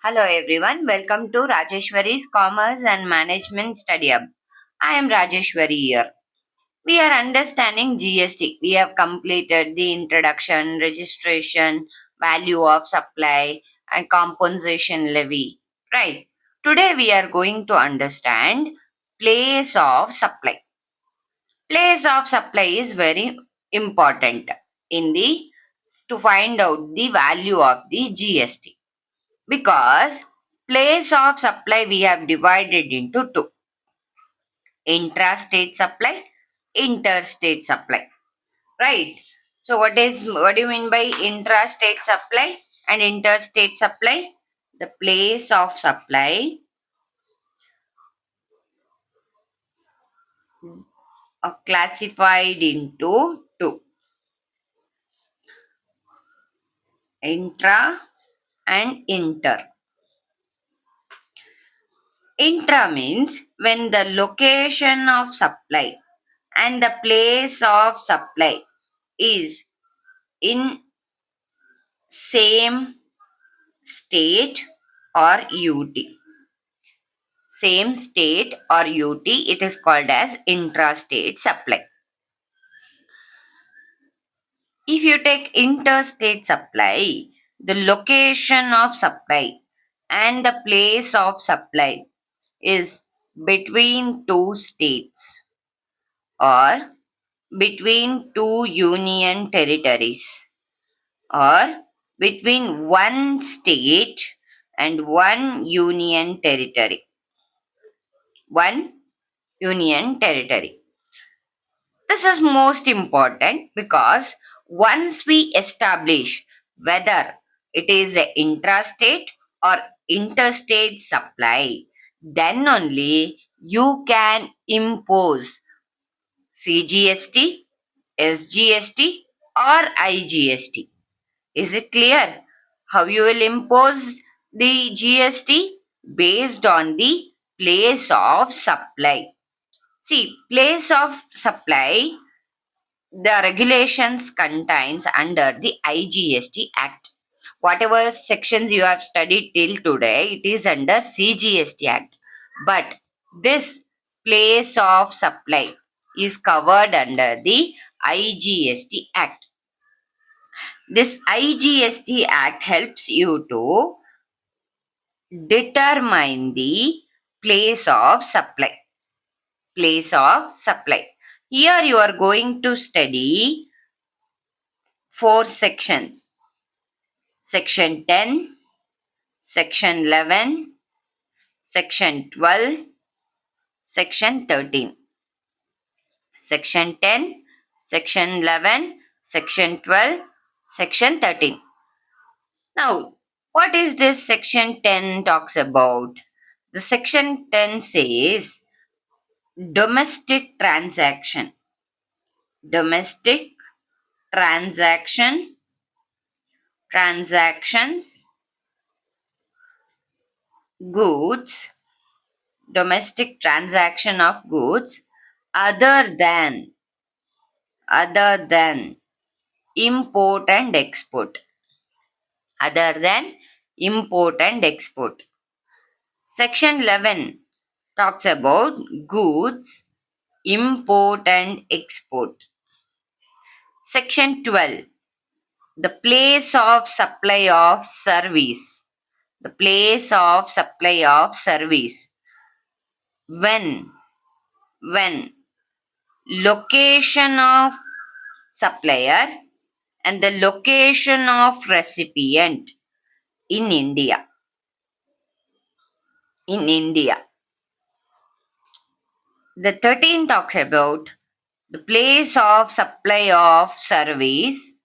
Hello everyone, welcome to Rajeshwari's Commerce and Management Study Hub. I am Rajeshwari here. We are understanding GST. We have completed the introduction, registration, value of supply, and compensation levy. Right. Today we are going to understand place of supply. Place of supply is very important in the to find out the value of the GST, because place of supply we have divided into two: intrastate supply, interstate supply. Right. So what do you mean by intrastate supply and interstate supply? The place of supply are classified into two: intra and inter. Intra means when the location of supply and the place of supply is in same state or UT. Same state or UT, it is called as intrastate supply. If you take interstate supply, the location of supply and the place of supply is between two states or between two union territories or between one state and one union territory. One union territory. This is most important because once we establish whether it is an intrastate or interstate supply, then only you can impose CGST, SGST, or IGST. Is it clear? How you will impose the GST? Based on the place of supply. See, place of supply, the regulations contains under the IGST Act. Whatever sections you have studied till today, it is under CGST Act. But this place of supply is covered under the IGST Act. This IGST Act helps you to determine the place of supply. Place of supply. Here you are going to study four sections: Section 10, Section 11, Section 12, Section 13. Section 10, Section 11, Section 12, Section 13. Now, what is this Section 10 talks about? The Section 10 says domestic transaction. Domestic transaction, transactions, goods, domestic transaction of goods other than import and export. Other than import and export. Section 11 talks about goods, import and export. Section 12, the place of supply of service. The place of supply of service. When location of supplier and the location of recipient in India. In India. The 13 talks about the place of supply of service.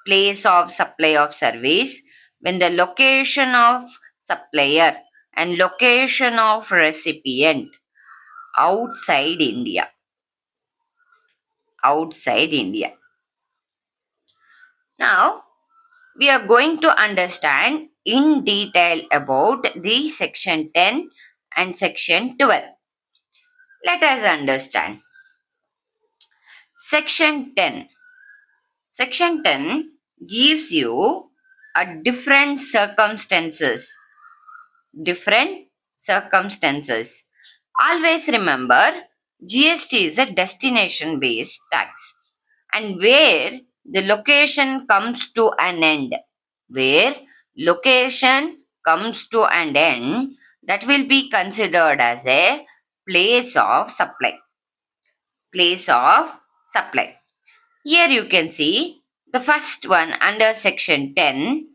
Place of supply of service when the location of supplier and location of recipient outside India. Outside India. Now, we are going to understand in detail about the section 10 and section 12. Let us understand. Section 10. Section 10 gives you different circumstances. Different circumstances. Always remember, GST is a destination based tax, and where the location comes to an end, where location comes to an end, that will be considered as a place of supply. Place of supply. Here you can see the first one under section 10,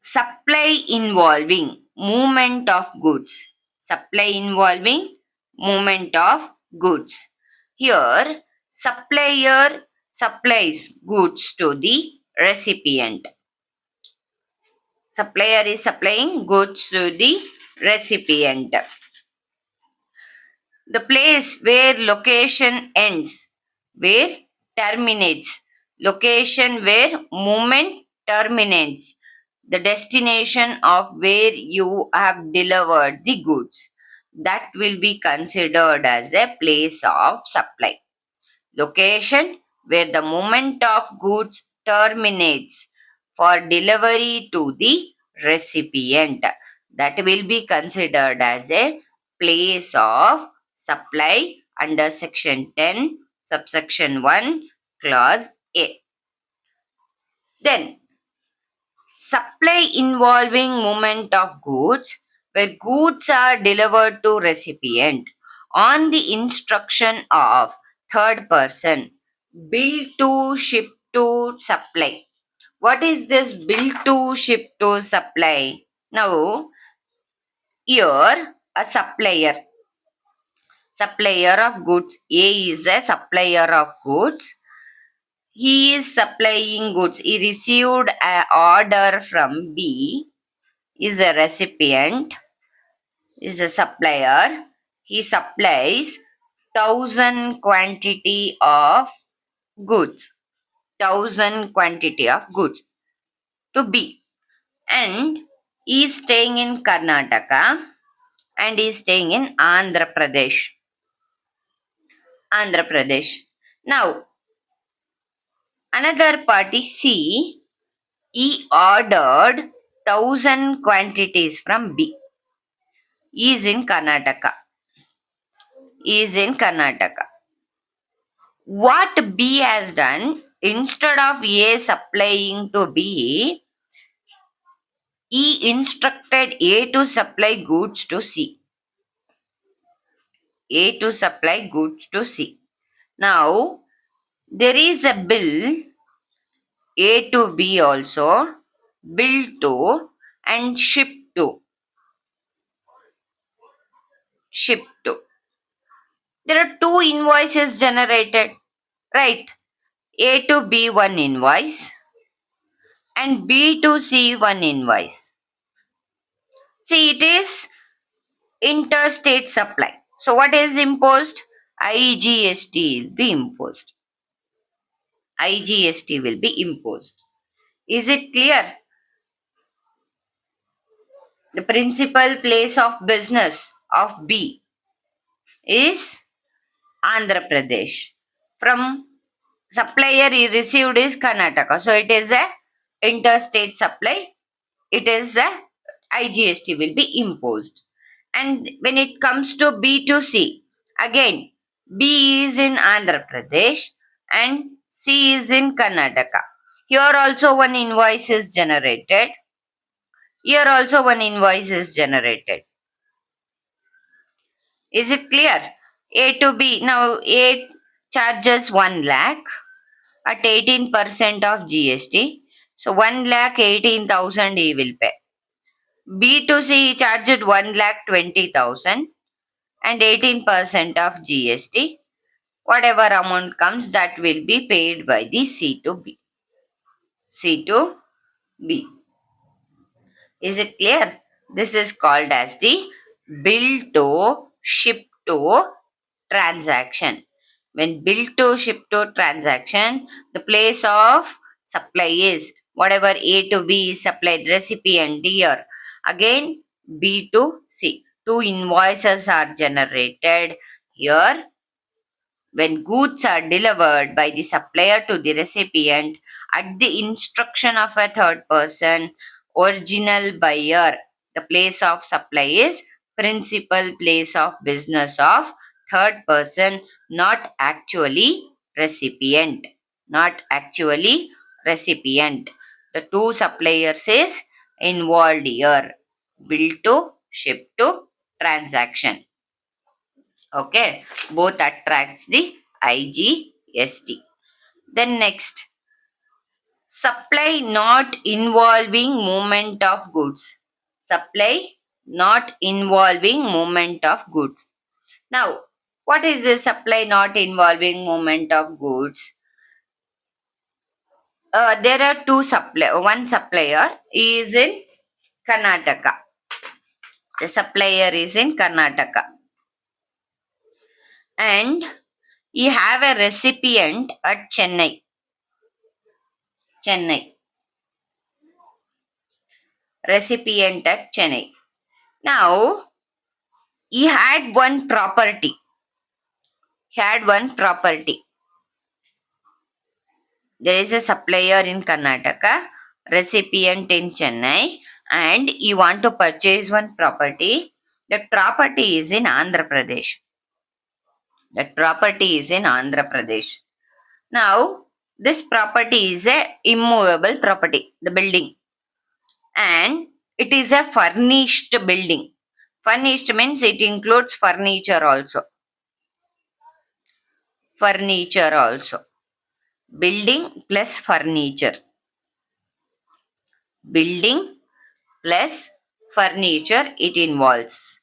supply involving movement of goods. Supply involving movement of goods. Here, supplier supplies goods to the recipient. Supplier is supplying goods to the recipient. The place where location ends, where terminates. Location where movement terminates. The destination of where you have delivered the goods. That will be considered as a place of supply. Location where the movement of goods terminates for delivery to the recipient. That will be considered as a place of supply under section 10, subsection 1, clause A. Then, supply involving movement of goods, where goods are delivered to recipient on the instruction of third person. Bill to ship to supply. What is this bill to ship to supply? Now, here a supplier of goods. A is a supplier of goods. He is supplying goods. He received an order from B, is a recipient, is a supplier. He supplies 1,000 quantity of goods. 1,000 quantity of goods to B. And he is staying in Karnataka and he is staying in Andhra Pradesh. Andhra Pradesh. Now, another party C, he ordered 1,000 quantities from B. He is in Karnataka. He is in Karnataka. What B has done, instead of A supplying to B, he instructed A to supply goods to C. A to supply goods to C. Now, there is a bill A to B also, bill to and ship to. Ship to. There are two invoices generated, right? A to B one invoice and B to C one invoice. See, it is interstate supply. So, what is imposed? IGST will be imposed. IGST will be imposed. Is it clear? The principal place of business of B is Andhra Pradesh. From supplier he received is Karnataka. So it is a interstate supply. It is a IGST will be imposed. And when it comes to B to C, again B is in Andhra Pradesh and C is in Karnataka. Here also one invoice is generated. Here also one invoice is generated. Is it clear? A to B. Now A charges 1 lakh at 18% of GST. So 1 lakh 18,000 he will pay. B to C charged 1 lakh 20,000 and 18% of GST. Whatever amount comes, that will be paid by the C to B. C to B. Is it clear? This is called as the bill to ship to transaction. When bill to ship to transaction, the place of supply is whatever A to B is supplied, recipient here. Again, B to C. Two invoices are generated here. When goods are delivered by the supplier to the recipient at the instruction of a third person, original buyer, the place of supply is principal place of business of third person, not actually recipient. Not actually recipient. The two suppliers is involved here. Bill to, ship to, transaction. Okay, both attracts the IGST. Then next, supply not involving movement of goods. Supply not involving movement of goods. Now, what is the supply not involving movement of goods? There are two supply. One supplier is in Karnataka. The supplier is in Karnataka, and he have a recipient at Chennai. Chennai. Recipient at Chennai. Now, he had one property. He had one property. There is a supplier in Karnataka, recipient in Chennai, and you want to purchase one property. That property is in Andhra Pradesh. That property is in Andhra Pradesh. Now, this property is a immovable property, the building, and it is a furnished building. Furnished means it includes furniture also. Furniture also. Building plus furniture. Building plus furniture it involves.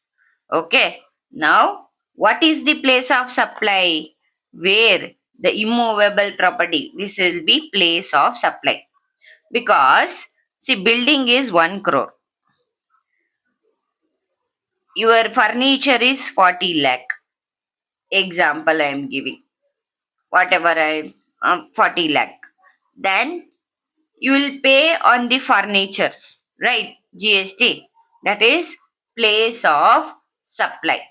Okay. Now, what is the place of supply? Where the immovable property, this will be place of supply. Because, see, building is 1 crore. Your furniture is 40 lakh. Example I am giving. Whatever 40 lakh. Then you will pay on the furnitures, right? GST. That is place of supply.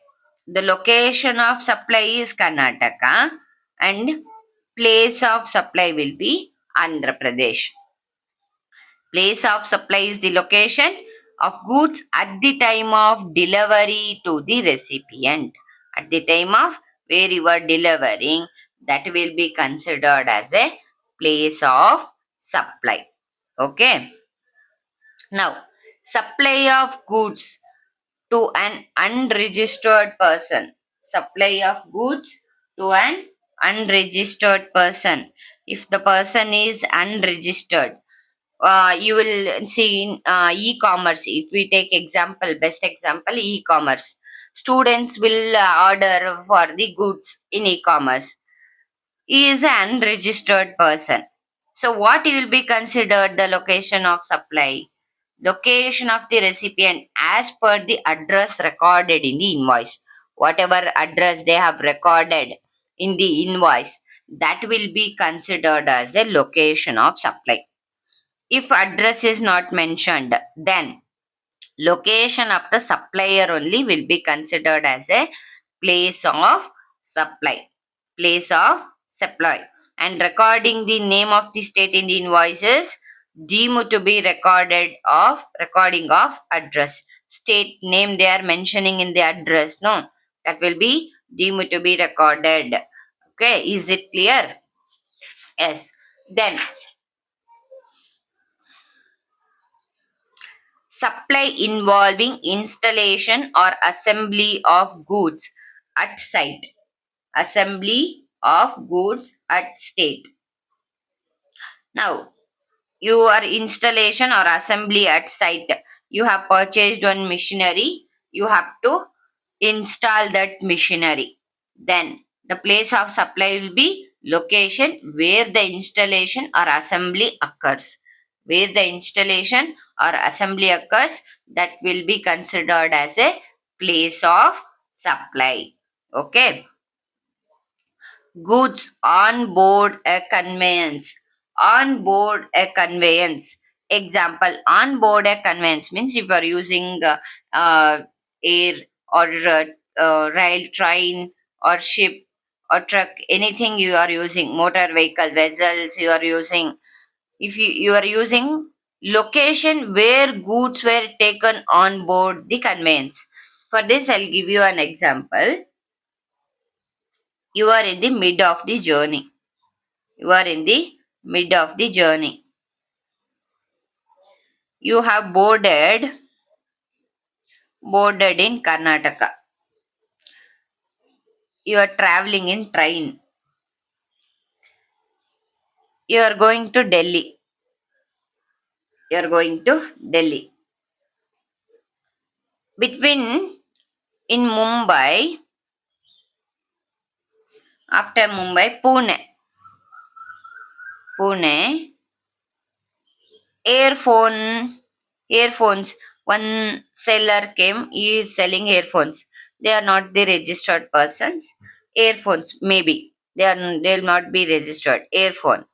The location of supply is Karnataka and place of supply will be Andhra Pradesh. Place of supply is the location of goods at the time of delivery to the recipient. At the time of where you are delivering, that will be considered as a place of supply. Okay. Now, supply of goods to an unregistered person. Supply of goods to an unregistered person. If the person is unregistered, you will see in e-commerce. If we take example, best example, e-commerce. Students will order for the goods in e-commerce. He is an unregistered person. So, what will be considered the location of supply? Location of the recipient as per the address recorded in the invoice. Whatever address they have recorded in the invoice, that will be considered as the location of supply. If address is not mentioned, then location of the supplier only will be considered as a place of supply. Place of supply. And recording the name of the state in the invoices deemed to be recording of address. State name they are mentioning in the address, no, that will be deemed to be recorded. Okay, is it clear? Yes. Then supply involving installation or assembly of goods at site. Assembly of goods at state. Now, your installation or assembly at site, you have purchased one machinery, you have to install that machinery. Then the place of supply will be location where the installation or assembly occurs. Where the installation or assembly occurs, that will be considered as a place of supply. Okay. Goods on board a conveyance. On board a conveyance. Example, on board a conveyance means if you are using air or rail, train or ship, or truck, anything you are using, motor vehicle, vessels you are using. If you are using location where goods were taken on board the conveyance. For this, I'll give you an example. You are in the mid of the journey. You are in the mid of the journey. You have boarded in Karnataka. You are traveling in train. You are going to Delhi. You are going to Delhi. Between in Mumbai, after Mumbai, Pune, earphones. One seller came. He is selling earphones. They are not the registered persons. Earphones, maybe they'll not be registered. Earphone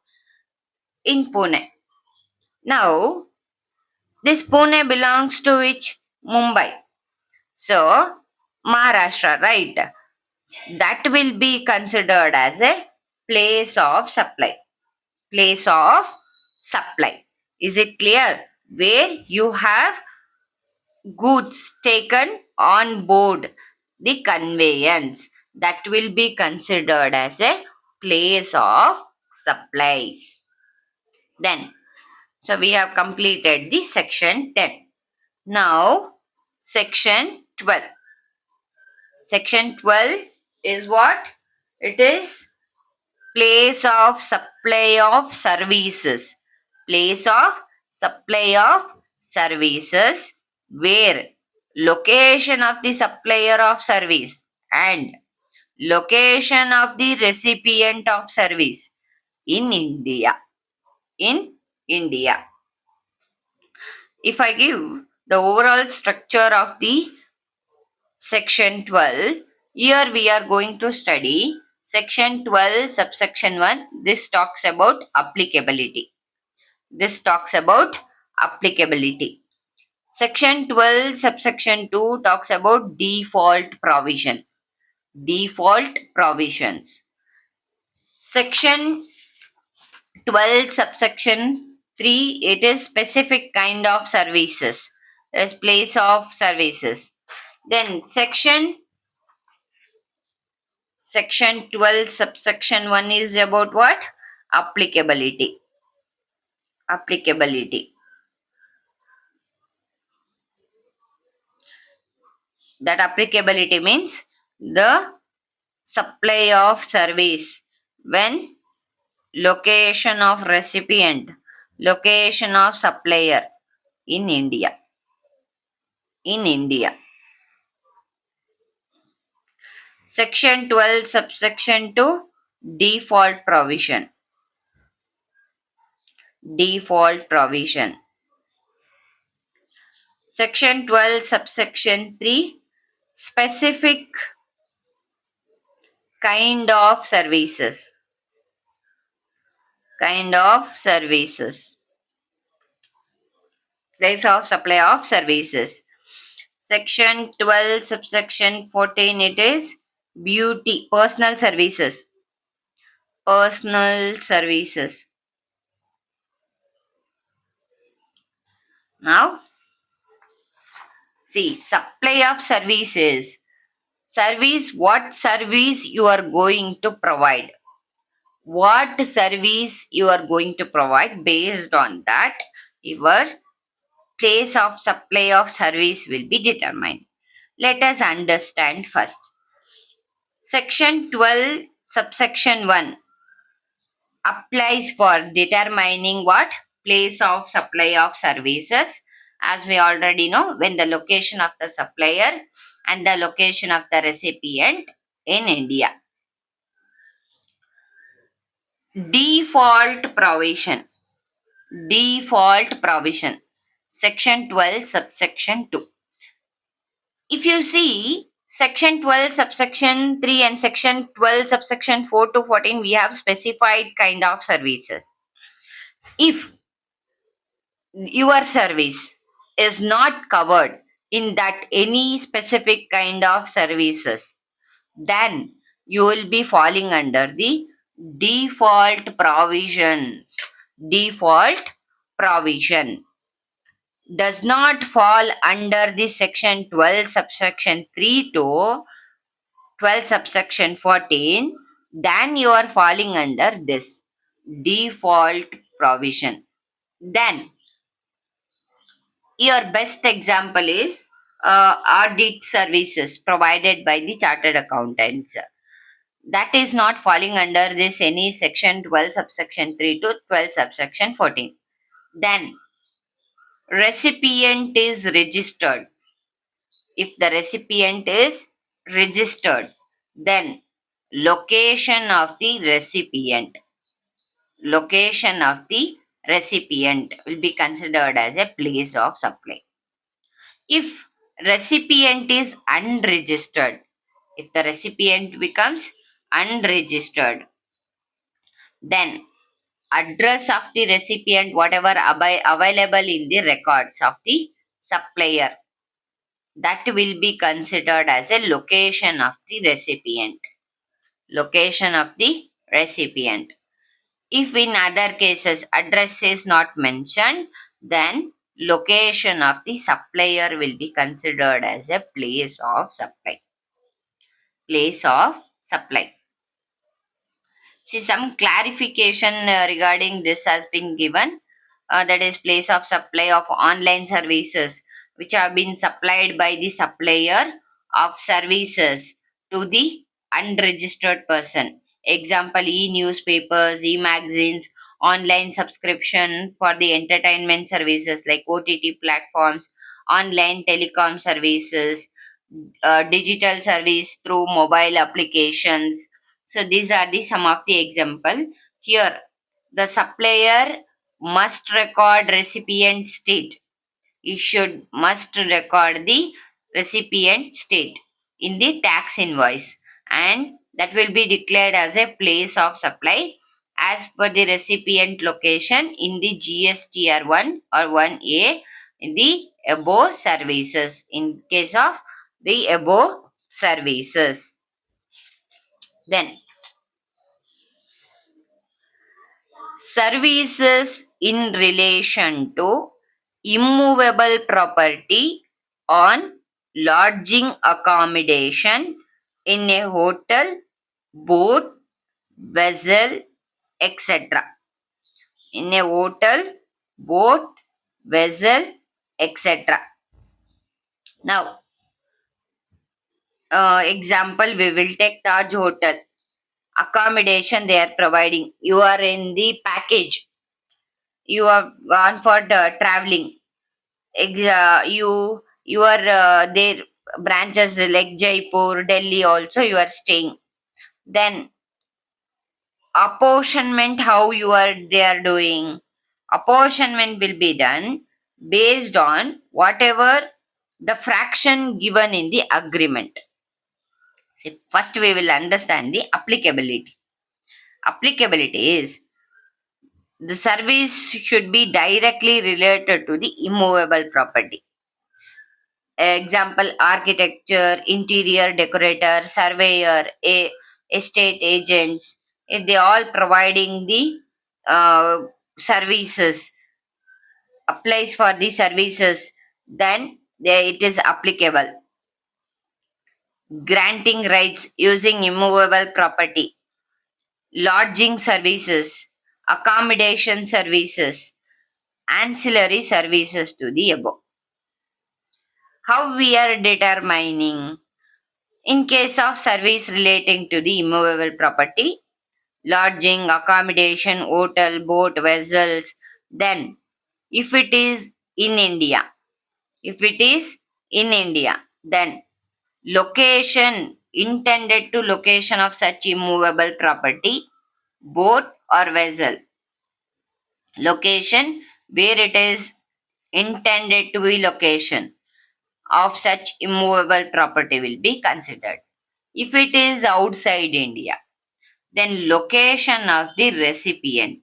in Pune. Now this Pune belongs to which? Mumbai. So Maharashtra, right? That will be considered as a place of supply. Place of supply. Is it clear? Where you have goods taken on board the conveyance, that will be considered as a place of supply. Then, so we have completed the section 10. Now, section 12. Section 12 is what? It is place of supply of services. Place of supply of services where location of the supplier of service and location of the recipient of service in India. In India. If I give the overall structure of the section 12, here we are going to study section 12 subsection 1. This talks about applicability. This talks about applicability. Section 12 subsection 2 talks about default provision. Default provisions. Section 12 subsection 3, it is specific kind of services. There's place of services. Then section 12 subsection 1 is about what? Applicability. Applicability. That applicability means the supply of service when location of recipient, location of supplier in India. In India. Section 12 subsection 2, default provision. Default provision. Section 12 subsection 3, specific kind of services. Kind of services. Place of supply of services. Section 12 subsection 14, it is beauty, personal services. Personal services. Now, see, supply of services. Service, what service you are going to provide. What service you are going to provide, based on that, your place of supply of service will be determined. Let us understand first. Section 12, subsection 1 applies for determining what? Place of supply of services. As we already know, when the location of the supplier and the location of the recipient in India. Default provision. Default provision. Section 12, subsection 2. If you see section 12, subsection 3 and section 12, subsection 4 to 14, we have specified kind of services. If your service is not covered in that any specific kind of services, then you will be falling under the default provisions. Default provision does not fall under the section 12 subsection 3 to 12 subsection 14, then you are falling under this default provision. Then your best example is audit services provided by the chartered accountants. That is not falling under this any section 12 subsection 3 to 12 subsection 14. Then recipient is registered. If the recipient is registered, then location of the recipient location of the recipient will be considered as a place of supply. If recipient is unregistered, if the recipient becomes unregistered, then address of the recipient, whatever available in the records of the supplier, that will be considered as a location of the recipient. Location of the recipient. If in other cases address is not mentioned, then location of the supplier will be considered as a place of supply. Place of supply. See, some clarification regarding this has been given. That is place of supply of online services which have been supplied by the supplier of services to the unregistered person. Example, e-newspapers, e-magazines, online subscription for the entertainment services like OTT platforms, online telecom services, digital service through mobile applications. So these are the some of the example. Here the supplier must record recipient state. He should must record the recipient state in the tax invoice, and that will be declared as a place of supply as per the recipient location in the GSTR 1 or 1A in the above services. In case of the above services, then services in relation to immovable property on lodging accommodation in a hotel, boat, vessel, etc. In a hotel, boat, vessel, etc. Now, example, we will take Taj Hotel. Accommodation they are providing. You are in the package. You have gone for the traveling. You are there branches like Jaipur, Delhi also you are staying. Then apportionment, how you are they are doing. Apportionment will be done based on whatever the fraction given in the agreement. See, first we will understand the applicability. Applicability is the service should be directly related to the immovable property. Example, architecture, interior decorator, surveyor, estate agents. If they all providing the services, applies for the services, then it is applicable. Granting rights using immovable property, lodging services, accommodation services, ancillary services to the above. How we are determining? In case of service relating to the immovable property, lodging, accommodation, hotel, boat, vessels, then if it is in India, if it is in India, then location intended to location of such immovable property, boat or vessel. Location where it is intended to be location of such immovable property will be considered. If it is outside India, then location of the recipient.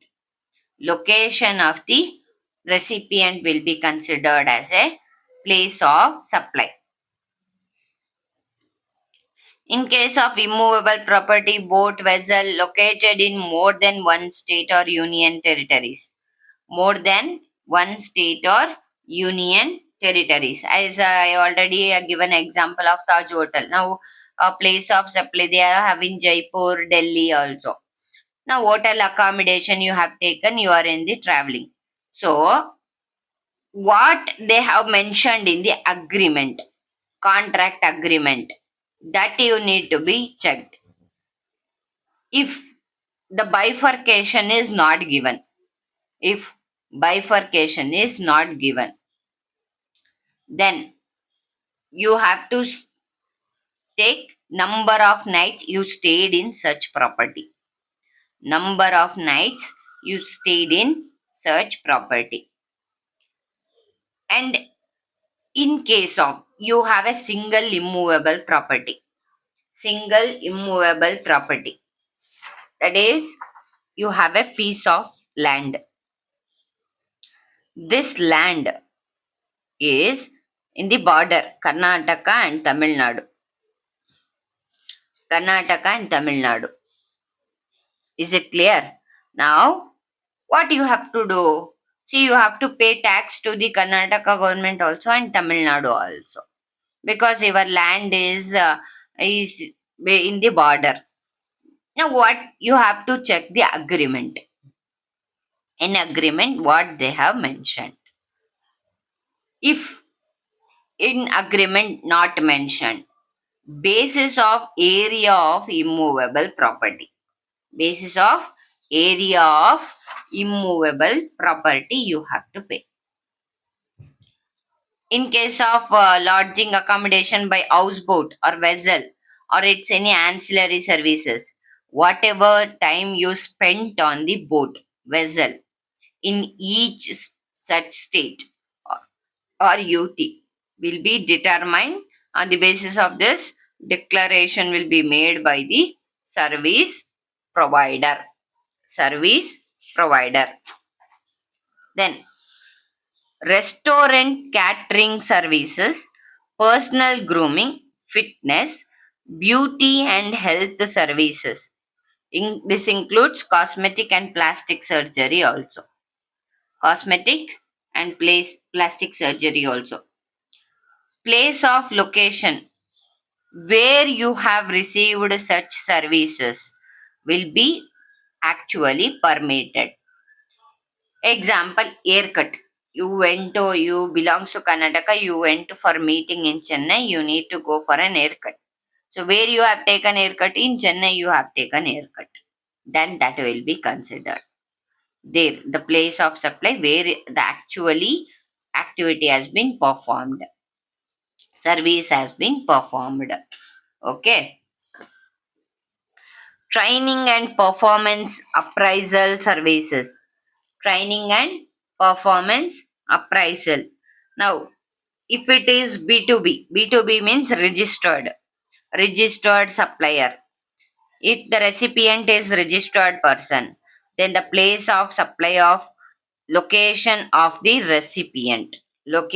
Location of the recipient will be considered as a place of supply. In case of immovable property, boat vessel located in more than one state or union territories. More than one state or union territories. As I already given example of Taj Hotel. Now, a place of supply they are having Jaipur, Delhi also. Now, hotel accommodation you have taken, you are in the traveling. So, what they have mentioned in the agreement, contract agreement, that you need to be checked. If the bifurcation is not given, if bifurcation is not given, then you have to take number of nights you stayed in such property. Number of nights you stayed in such property. And in case of you have a single immovable property, that is, you have a piece of land. This land is in the border Karnataka and Tamil Nadu. Karnataka and Tamil Nadu. Is it clear? Now, what you have to do? See, you have to pay tax to the Karnataka government also and Tamil Nadu also, because your land is in the border. Now, what you have to check the agreement. In agreement, what they have mentioned. If in agreement not mentioned, basis of area of immovable property. Basis of area of immovable property you have to pay. In case of lodging accommodation by houseboat or vessel or it's any ancillary services, whatever time you spent on the boat, vessel in each such state or UT will be determined. On the basis of this, declaration will be made by the service provider. Service provider. Then, restaurant catering services, personal grooming, fitness, beauty and health services. This includes cosmetic and plastic surgery also. Cosmetic and plastic surgery also. Place of location where you have received such services will be actually permitted. Example, haircut. You belongs to Karnataka, you went for meeting in Chennai, you need to go for an haircut. So where you have taken haircut in Chennai, you have taken haircut. Then that will be considered. There, the place of supply where the actually activity has been performed. Service has been performed. Okay. Training and performance appraisal services. Training and performance appraisal. Now, if it is B2B, B2B means registered supplier. If the recipient is registered person, then the place of supply of location of the recipient will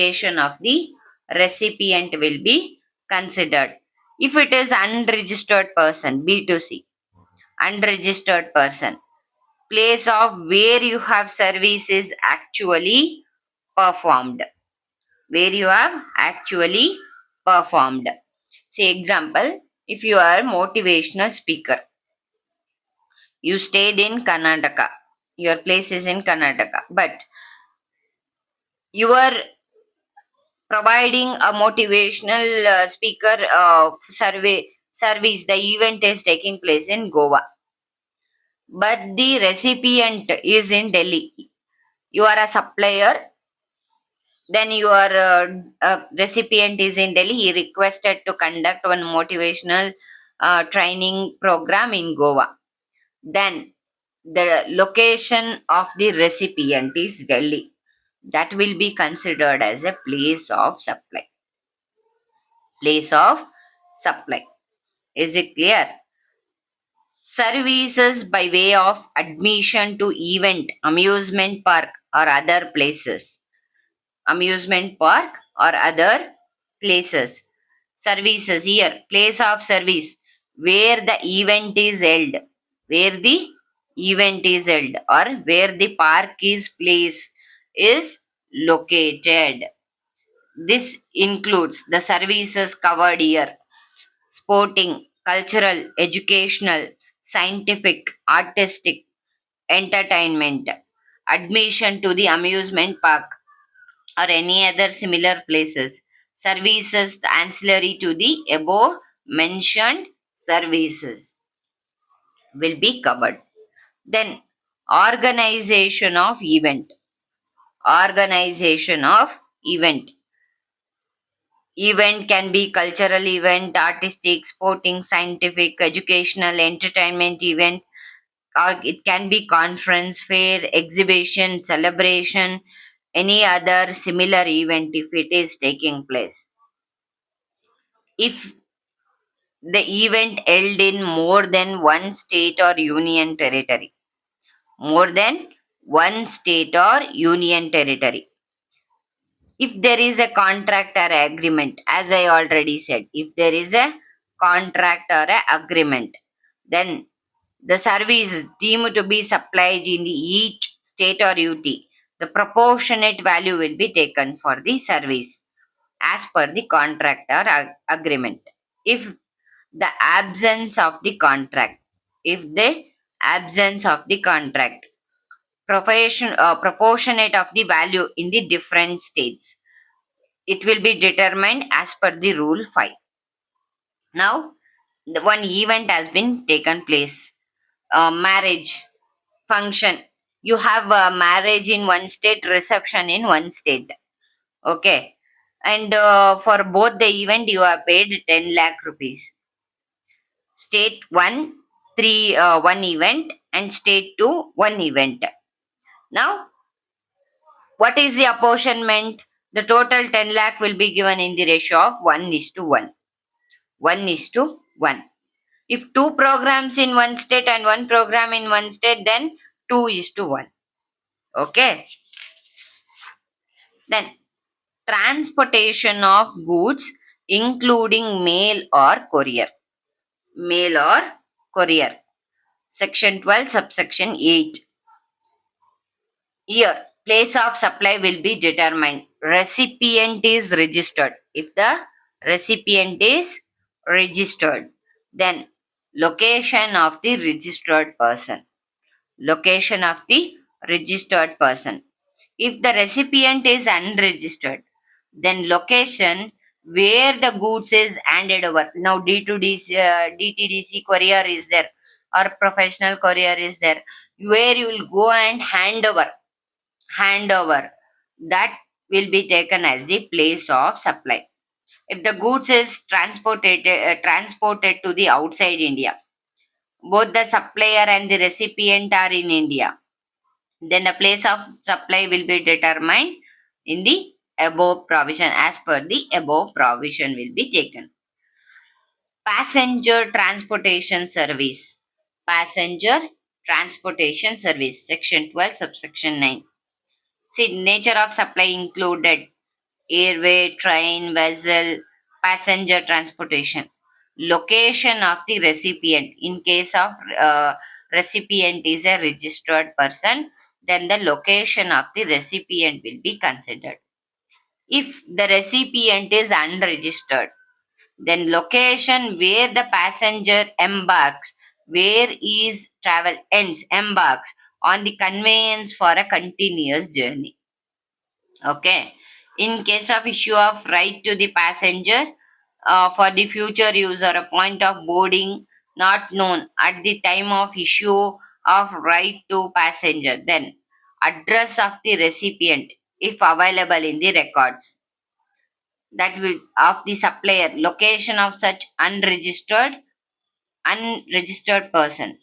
be considered. If it is unregistered person, B2C, unregistered person, place of where you have service is actually performed. Where you have actually performed. Say example, if you are motivational speaker, you stayed in Karnataka, your place is in Karnataka, but you are providing a motivational speaker service, the event is taking place in Goa, but the recipient is in Delhi. You are a supplier, then your recipient is in Delhi. He requested to conduct one motivational training program in Goa. Then the location of the recipient is Delhi. That will be considered as a place of supply. Place of supply. Is it clear? Services by way of admission to event, amusement park, or other places. Amusement park or other places. Services here, place of service. where the event is held, where the event is held, or where the park is placed is located. This includes the services covered here: sporting, cultural, educational, scientific, artistic, entertainment, admission to the amusement park or any other similar places, services ancillary to the above mentioned services will be covered. Then, organization of event. Organization of event. Event can be cultural event, artistic, sporting, scientific, educational, entertainment event, or it can be conference, fair, exhibition, celebration, any other similar event if it is taking place. If the event held in more than one state or union territory, more than one state or union territory. If there is a contract or agreement, as I already said, if there is a contract or a agreement, then the service deemed to be supplied in each state or UT, the proportionate value will be taken for the service as per the contract or agreement. If the absence of the contract, if the absence of the contract, proportionate of the value in the different states, it will be determined as per the rule 5. Now, the one event has been taken place. Marriage function. You have a marriage in one state, reception in one state. Okay. And for both the event, you are paid 10 lakh rupees. State 1, 3, 1 event, and state 2, 1 event. Now, what is the apportionment? The total 10 lakh will be given in the ratio of 1 is to 1. 1 is to 1. If two programs in one state and one program in one state, then 2 is to 1. Okay. Then transportation of goods including mail or courier. Mail or courier. Section 12, subsection 8. Here, place of supply will be determined. Recipient is registered. If the recipient is registered, then location of the registered person. Location of the registered person. If the recipient is unregistered, then location where the goods is handed over. Now D2DC, DTDC courier is there, or professional courier is there, where you will go and hand over. That will be taken as the place of supply. If the goods is transported to the outside India, both the supplier and the recipient are in India, then the place of supply will be determined in the above provision. As per the above provision will be taken. Passenger transportation service. Passenger transportation service. Section 12, subsection 9. See, nature of supply included airway, train, vessel, passenger transportation. Location of the recipient. In case of recipient is a registered person, then the location of the recipient will be considered. If the recipient is unregistered, then location where the passenger embarks, where his travel ends, embarks on the conveyance for a continuous journey. Okay. In case of issue of right to the passenger for the future use or a point of boarding not known at the time of issue of right to passenger, then address of the recipient if available in the records, that will of the supplier, location of such unregistered person.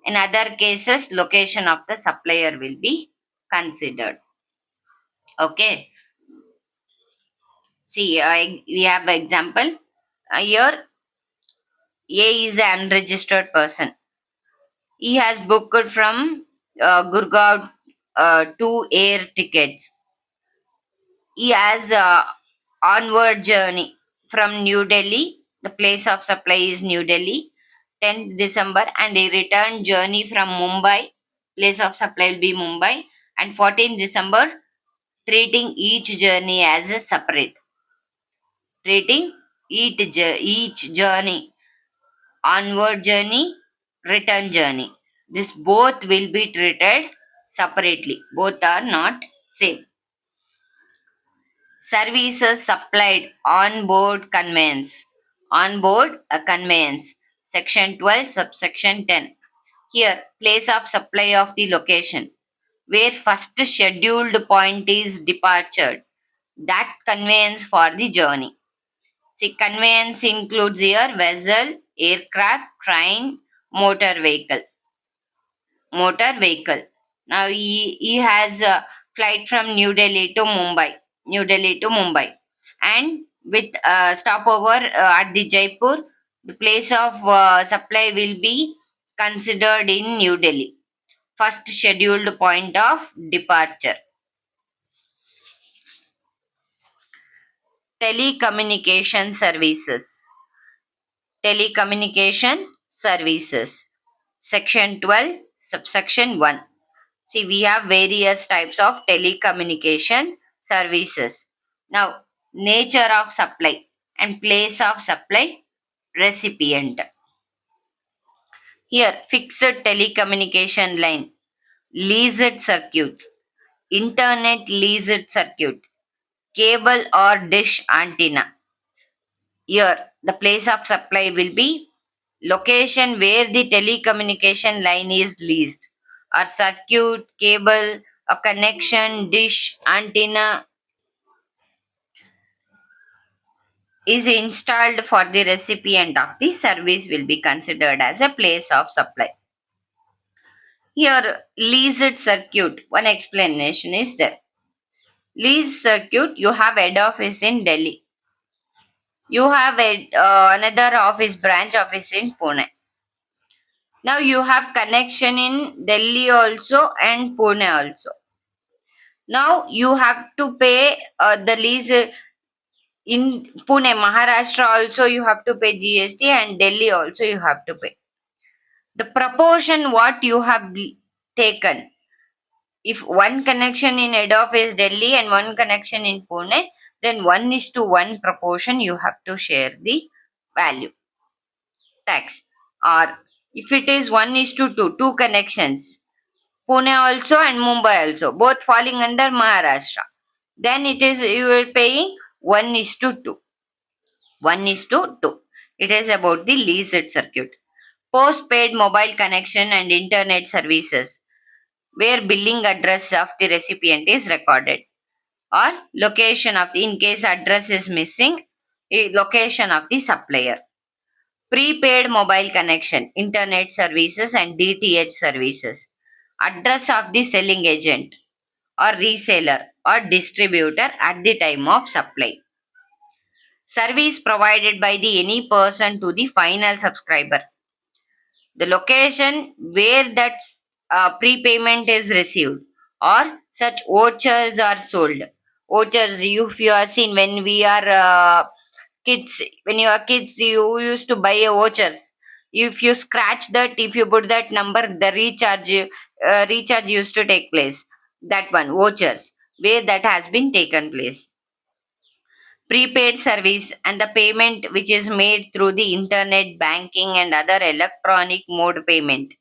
In other cases, location of the supplier will be considered. Okay. See, we have an example. Here, A is an unregistered person. He has booked from Gurgaon 2 air tickets. He has onward journey from New Delhi. The place of supply is New Delhi. 10th December, and a return journey from Mumbai. Place of supply will be Mumbai. And 14th December, treating each journey as a separate. Treating each journey, onward journey, return journey. This both will be treated separately. Both are not same. Services supplied on board conveyance. On board a conveyance. Section 12, subsection 10. Here, place of supply of the location, where first scheduled point is departure. That conveyance for the journey. See, conveyance includes here vessel, aircraft, train, motor vehicle. Motor vehicle. Now he has a flight from New Delhi to Mumbai. New Delhi to Mumbai. And with stopover at the Jaipur, the place of supply will be considered in New Delhi. First scheduled point of departure. Telecommunication services. Telecommunication services. Section 12, subsection 1. See, we have various types of telecommunication services. Now, nature of supply and place of supply, recipient. Here, fixed telecommunication line, leased circuits, internet leased circuit, cable or dish antenna. Here, the place of supply will be location where the telecommunication line is leased, or circuit, cable, a connection, dish, antenna is installed for the recipient of the service will be considered as a place of supply. Here, leased circuit, one explanation is there. Leased circuit, you have head office in Delhi. You have another office, branch office in Pune. Now you have connection in Delhi also and Pune also. Now you have to pay the lease in Pune, Maharashtra also you have to pay GST, and Delhi also you have to pay. The proportion what you have taken. If one connection in head office Delhi and one connection in Pune, then 1:1 proportion you have to share the value tax. Or if it is 1:2, two connections, Pune also and Mumbai also, both falling under Maharashtra, then it is you are paying 1:2. 1:2. It is about the leased circuit. Postpaid mobile connection and internet services, where billing address of the recipient is recorded, or location of the, in case address is missing, location of the supplier. Prepaid mobile connection, internet services and DTH services, address of the selling agent or reseller or distributor at the time of supply. Service provided by the any person to the final subscriber. The location where that prepayment is received, or such vouchers are sold. Vouchers, if you are seen when we are kids, when you are kids, you used to buy a vouchers. If you scratch that, if you put that number, the recharge used to take place. That one, vouchers, where that has been taken place. Prepaid service and the payment which is made through the internet banking and other electronic mode payment.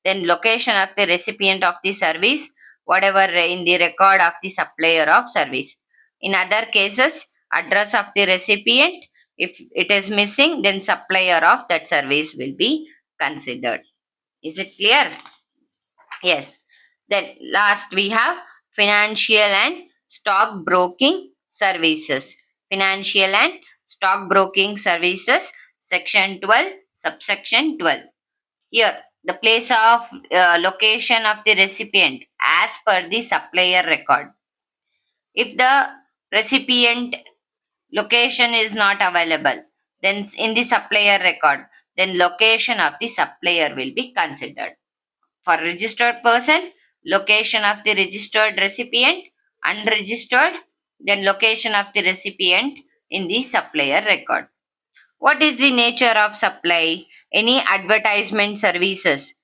Then location of the recipient of the service, whatever in the record of the supplier of service. In other cases, address of the recipient. If it is missing, then supplier of that service will be considered. Is it clear? Yes. Then last we have financial and stock broking services. Financial and stock broking services, section 12, subsection 12. Here, the place of location of the recipient as per the supplier record. If the recipient location is not available, then in the supplier record, then location of the supplier will be considered. For registered person, location of the registered recipient, unregistered, then location of the recipient in the supplier record. What is the nature of supply? any advertisement services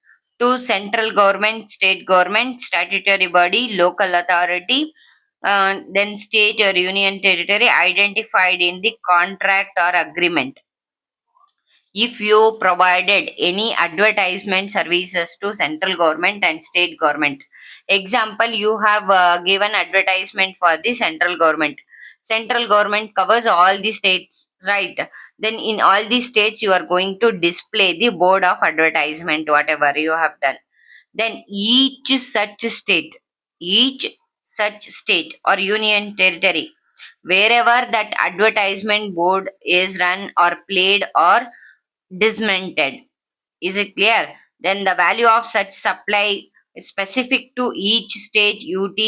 to central government, state government, statutory body, local authority, then state or union territory identified in the contract or agreement. If you provided any advertisement services to central government and state government, example, you have given advertisement for the central government covers all the states, right? Then in all the states you are going to display the board of advertisement whatever you have done. Then each such state or union territory, wherever that advertisement board is run or played or dismantled. Is it clear? Then the value of such supply is specific to each state UT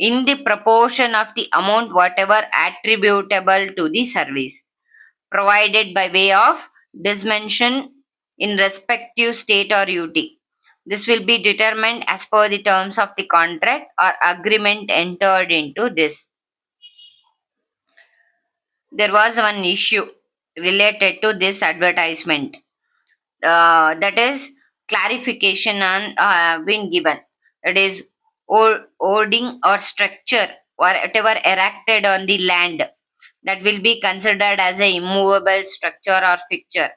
in the proportion of the amount whatever attributable to the service provided by way of dismention in respective state or UT. This will be determined as per the terms of the contract or agreement entered into this. There was one issue related to this advertisement, that is clarification and been given, that is hoarding or structure or whatever erected on the land that will be considered as a immovable structure or fixture.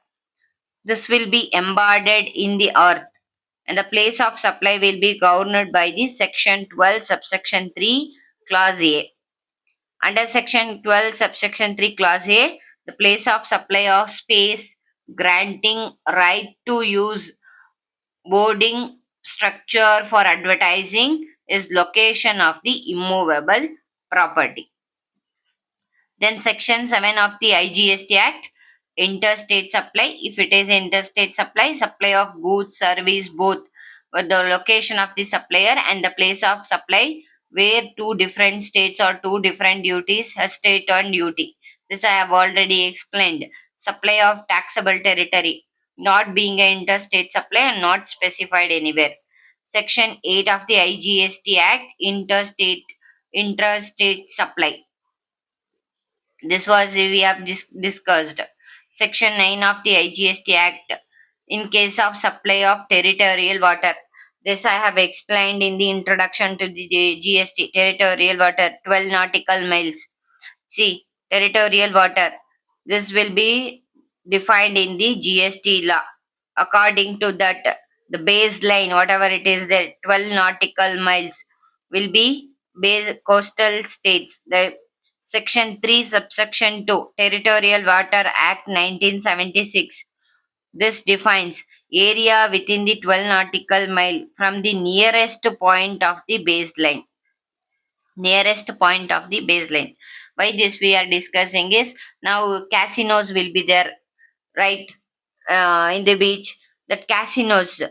This will be embedded in the earth, and the place of supply will be governed by the section 12 subsection 3 clause A. Under section 12 subsection 3 clause A, the place of supply of space granting right to use boarding structure for advertising is location of the immovable property. Then section 7 of the IGST Act, interstate supply. If it is interstate supply, supply of goods, service, both with the location of the supplier and the place of supply where two different states or two different duties, a state and duty. This I have already explained. Supply of taxable territory, not being an interstate supply and not specified anywhere. Section 8 of the IGST Act, interstate supply. This was we have discussed. Section 9 of the IGST Act, in case of supply of territorial water. This I have explained in the introduction to the GST. Territorial water, 12 nautical miles. See, territorial water. This will be defined in the GST law. According to that, the baseline, whatever it is, the 12 nautical miles will be base coastal states. The Section 3, subsection 2, Territorial Water Act 1976. This defines area within the 12 nautical mile from the nearest point of the baseline. Nearest point of the baseline. Why this we are discussing is, now casinos will be there, right? In the beach, that casinos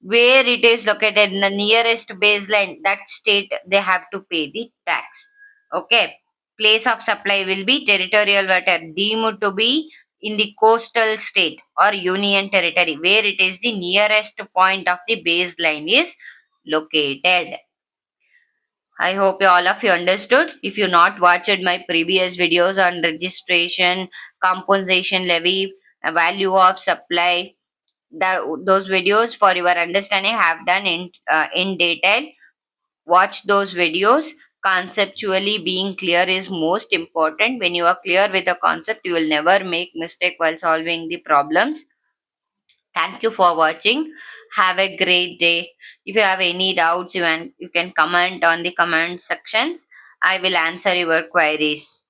where it is located in the nearest baseline, that state they have to pay the tax. Okay. Place of supply will be territorial water deemed to be in the coastal state or union territory where it is the nearest point of the baseline is located. I hope all of you understood. If you not watched my previous videos on registration, compensation levy, value of supply, those videos for your understanding have done in detail. Watch those videos. Conceptually being clear is most important. When you are clear with the concept, you will never make mistake while solving the problems. Thank you for watching. Have a great day. If you have any doubts, you can comment on the comment sections. I will answer your queries.